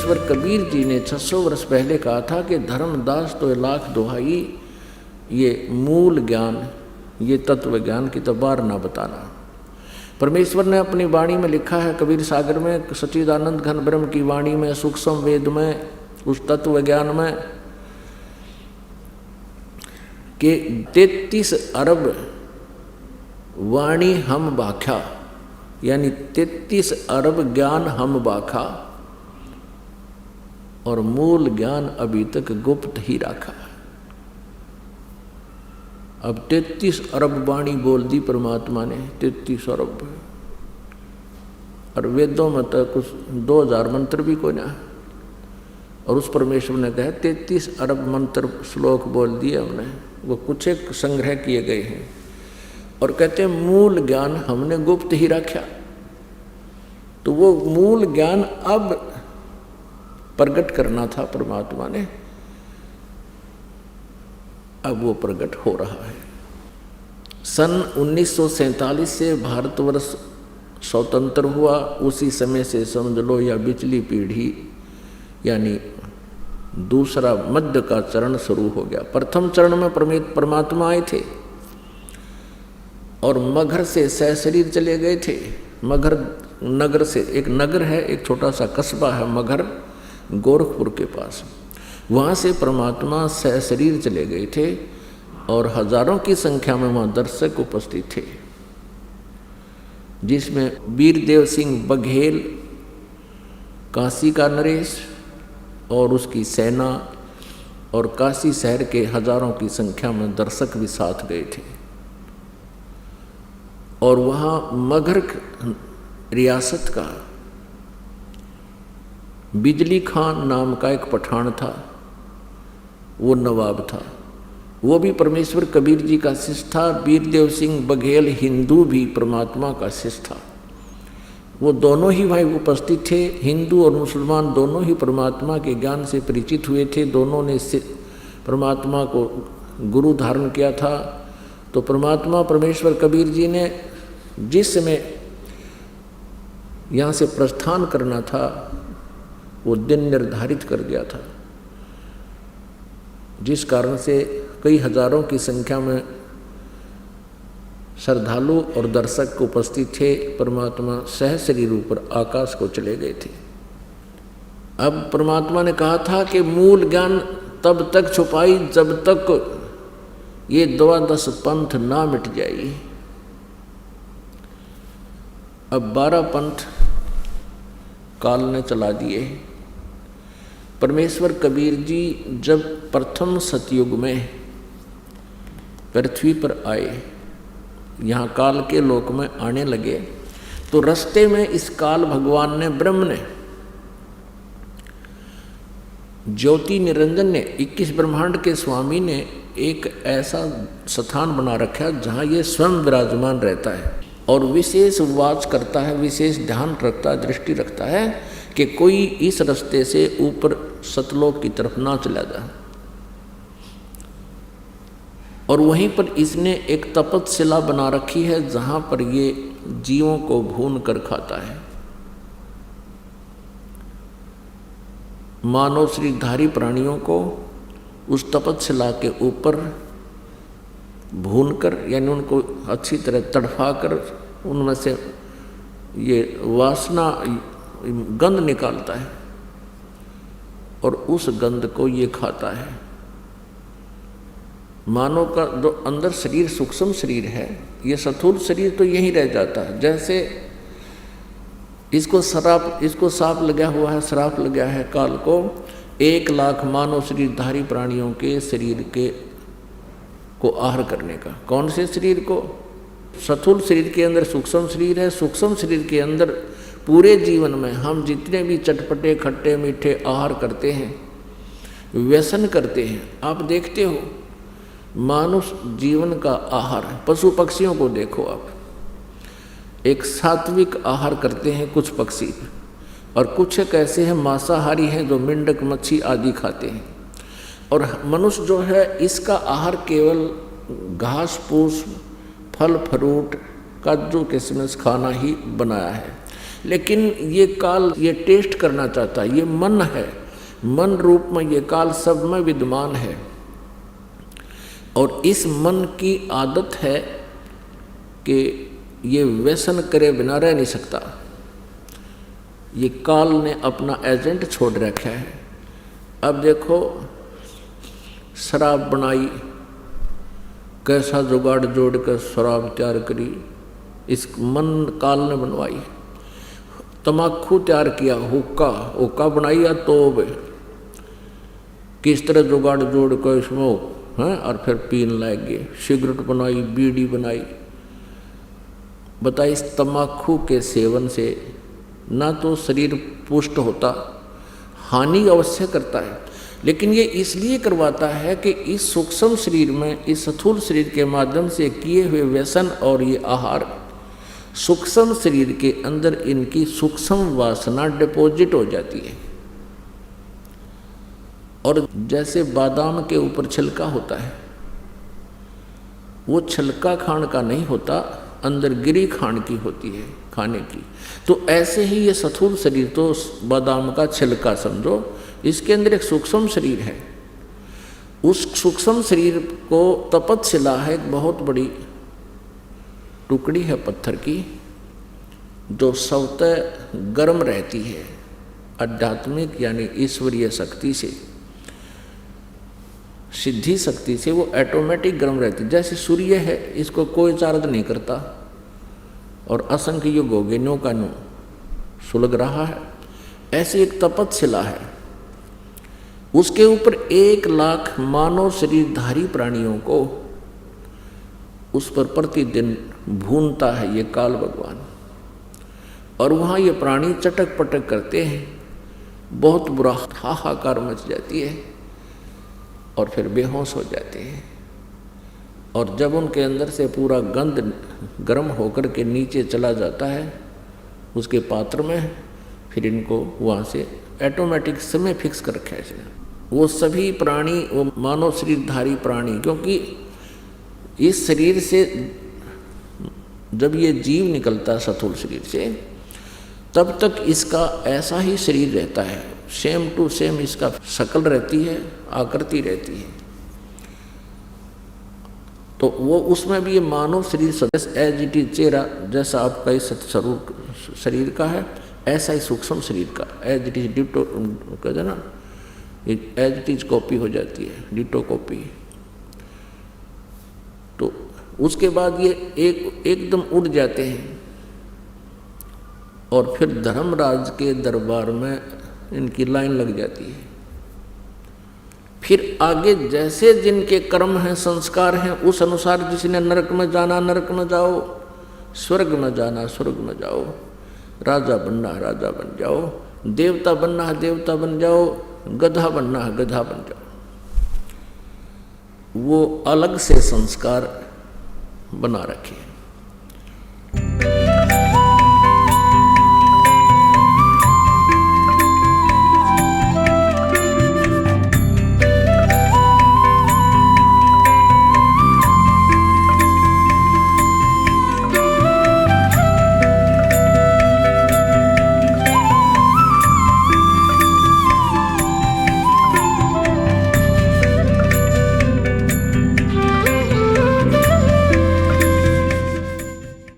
परमेश्वर कबीर जी ने 600 वर्ष पहले कहा था कि धर्मदास तो लाख दुहाई, ये मूल ज्ञान, ये तत्व ज्ञान की तो बार ना बताना। परमेश्वर ने अपनी वाणी में लिखा है, कबीर सागर में, सच्चिदानंद घन ब्रह्म की वाणी में, सूक्ष्म वेद में, उस तत्व ज्ञान में कि 33 अरब वाणी हम बाख्या, यानी 33 अरब ज्ञान हम बाखा और मूल ज्ञान अभी तक गुप्त ही रखा। अब 33 अरब वाणी बोल दी परमात्मा ने, 33 अरब, और वेदों में तो कुछ 2000 मंत्र भी कोई ना, और उस परमेश्वर ने कहा 33 अरब मंत्र श्लोक बोल दिए हमने, वो कुछ एक संग्रह किए गए हैं, और कहते हैं मूल ज्ञान हमने गुप्त ही रखा। तो वो मूल ज्ञान अब प्रकट करना था परमात्मा ने, अब वो प्रकट हो रहा है। सन 1947 से भारतवर्ष स्वतंत्र हुआ, उसी समय से समझ लो या पिछली पीढ़ी यानी दूसरा मध्य का चरण शुरू हो गया। प्रथम चरण में परमात्मा आए थे और मगहर से सहशरीर चले गए थे। मगहर नगर से, एक नगर है, एक छोटा सा कस्बा है मगहर, गोरखपुर के पास, वहाँ से परमात्मा सहशरीर चले गए थे और हजारों की संख्या में वहाँ दर्शक उपस्थित थे, जिसमें वीरदेव सिंह बघेल, काशी का नरेश और उसकी सेना और काशी शहर के हजारों की संख्या में दर्शक भी साथ गए थे। और वहाँ मगहर रियासत का बिजली खान नाम का एक पठान था, वो नवाब था, वो भी परमेश्वर कबीर जी का शिष्य था। वीरदेव सिंह बघेल हिंदू भी परमात्मा का शिष्य था। वो दोनों ही भाई उपस्थित थे, हिंदू और मुसलमान दोनों ही परमात्मा के ज्ञान से परिचित हुए थे, दोनों ने परमात्मा को गुरु धारण किया था। तो परमात्मा परमेश्वर कबीर जी ने जिस समय यहाँ से प्रस्थान करना था वो दिन निर्धारित कर दिया था, जिस कारण से कई हजारों की संख्या में श्रद्धालु और दर्शक उपस्थित थे। परमात्मा सहशरीर ऊपर आकाश को चले गए थे। अब परमात्मा ने कहा था कि मूल ज्ञान तब तक छुपाई जब तक ये 12 पंथ ना मिट जाए। अब 12 पंथ काल ने चला दिए। परमेश्वर कबीर जी जब प्रथम सतयुग में पृथ्वी पर आए, यहाँ काल के लोक में आने लगे, तो रास्ते में इस काल भगवान ने, ब्रह्म ने, ज्योति निरंजन ने, 21 ब्रह्मांड के स्वामी ने एक ऐसा स्थान बना रखा जहाँ ये स्वयं विराजमान रहता है और विशेष वाच करता है, विशेष ध्यान रखता है, दृष्टि रखता है कि कोई इस रास्ते से ऊपर सतलोक की तरफ ना चला जाए। और वहीं पर इसने एक तपस्शिला बना रखी है जहाँ पर ये जीवों को भून कर खाता है। मानव शरीरधारी प्राणियों को उस तपस्शिला के ऊपर भूनकर, यानी उनको अच्छी तरह तड़फा कर उनमें से ये वासना गंध निकालता है और उस गंध को ये खाता है। मानव का जो अंदर शरीर सूक्ष्म शरीर है, ये स्थूल शरीर तो यहीं रह जाता है। जैसे इसको श्राप लगा हुआ है, श्राप लगा है काल को 1 लाख मानव शरीरधारी प्राणियों के शरीर के को आहार करने का। कौन से शरीर को? स्थूल शरीर के अंदर सूक्ष्म शरीर है, सूक्ष्म शरीर के अंदर पूरे जीवन में हम जितने भी चटपटे खट्टे मीठे आहार करते हैं, व्यसन करते हैं, आप देखते हो मानुष जीवन का आहार, पशु पक्षियों को देखो आप, एक सात्विक आहार करते हैं कुछ पक्षी, और कुछ एक ऐसे हैं मांसाहारी हैं जो मेंढक मच्छी आदि खाते हैं। और मनुष्य जो है इसका आहार केवल घास फूस, फल फ्रूट, काजू किशमिश खाना ही बनाया है। लेकिन ये काल ये टेस्ट करना चाहता है, ये मन है, मन रूप में ये काल सब में विद्यमान है। और इस मन की आदत है कि ये व्यसन करे बिना रह नहीं सकता। ये काल ने अपना एजेंट छोड़ रखा है। अब देखो शराब बनाई, कैसा जुगाड़ जोड़ कर शराब तैयार करी, इस मन काल ने बनवाई। तम्बाकू तैयार किया, हुक्का बनाई या तोब, किस तरह जुगाड़ जोड़ कर इसमें हैं और फिर पीन लग गए। सिगरेट बनाई, बीड़ी बनाई। बताइए, इस तम्बाकू के सेवन से ना तो शरीर पुष्ट होता, हानि अवश्य करता है, लेकिन ये इसलिए करवाता है कि इस सूक्ष्म शरीर में, इस स्थूल शरीर के माध्यम से किए हुए व्यसन और ये आहार सूक्ष्म शरीर के अंदर इनकी सूक्ष्म वासना डिपॉजिट हो जाती है। और जैसे बादाम के ऊपर छिलका होता है, वो छिलका खाण का नहीं होता, अंदर गिरी खाण की होती है, खाने की। तो ऐसे ही ये स्थूल शरीर तो बादाम का छिलका समझो, इसके अंदर एक सूक्ष्म शरीर है। उस सूक्ष्म शरीर को तपतशिला है, एक बहुत बड़ी टुकड़ी है पत्थर की, जो स्वतः गर्म रहती है आध्यात्मिक यानी ईश्वरीय शक्ति से, सिद्धि शक्ति से वो ऑटोमेटिक गर्म रहती है। जैसे सूर्य है, इसको कोई चार्ज नहीं करता और असंख्य युग हो गए नो का नो सुलग रहा है। ऐसी एक तपतशिला है, उसके ऊपर 1 लाख मानव शरीरधारी प्राणियों को उस पर प्रतिदिन भूनता है ये काल भगवान। और वहाँ ये प्राणी चटक पटक करते हैं, बहुत बुरा हाहाकार मच जाती है और फिर बेहोश हो जाते हैं। और जब उनके अंदर से पूरा गंध गर्म होकर के नीचे चला जाता है उसके पात्र में, फिर इनको वहाँ से ऑटोमेटिक समय फिक्स कर रखा है। वो सभी प्राणी, वो मानव शरीरधारी प्राणी, क्योंकि इस शरीर से जब ये जीव निकलता है स्थूल शरीर से, तब तक इसका ऐसा ही शरीर रहता है, सेम टू सेम इसका शक्ल रहती है, आकृति रहती है। तो वो उसमें भी ये मानव शरीर सदस्य एज इट इज, चेहरा जैसा आपका इस स्वरूप शरीर का है, ऐसा ही सूक्ष्म शरीर का एज इट इज डिटो कहते ना, एज इट इज कॉपी हो जाती है, डिटो कॉपी। तो उसके बाद ये एकदम उड़ जाते हैं और फिर धर्मराज के दरबार में इनकी लाइन लग जाती है। फिर आगे जैसे जिनके कर्म हैं, संस्कार हैं, उस अनुसार जिसने नरक में जाना नरक में जाओ, स्वर्ग में जाना स्वर्ग में जाओ, राजा बनना है राजा बन जाओ, देवता बनना है देवता बन जाओ, गधा बनना है गधा बन जाओ। वो अलग से संस्कार बना रखे।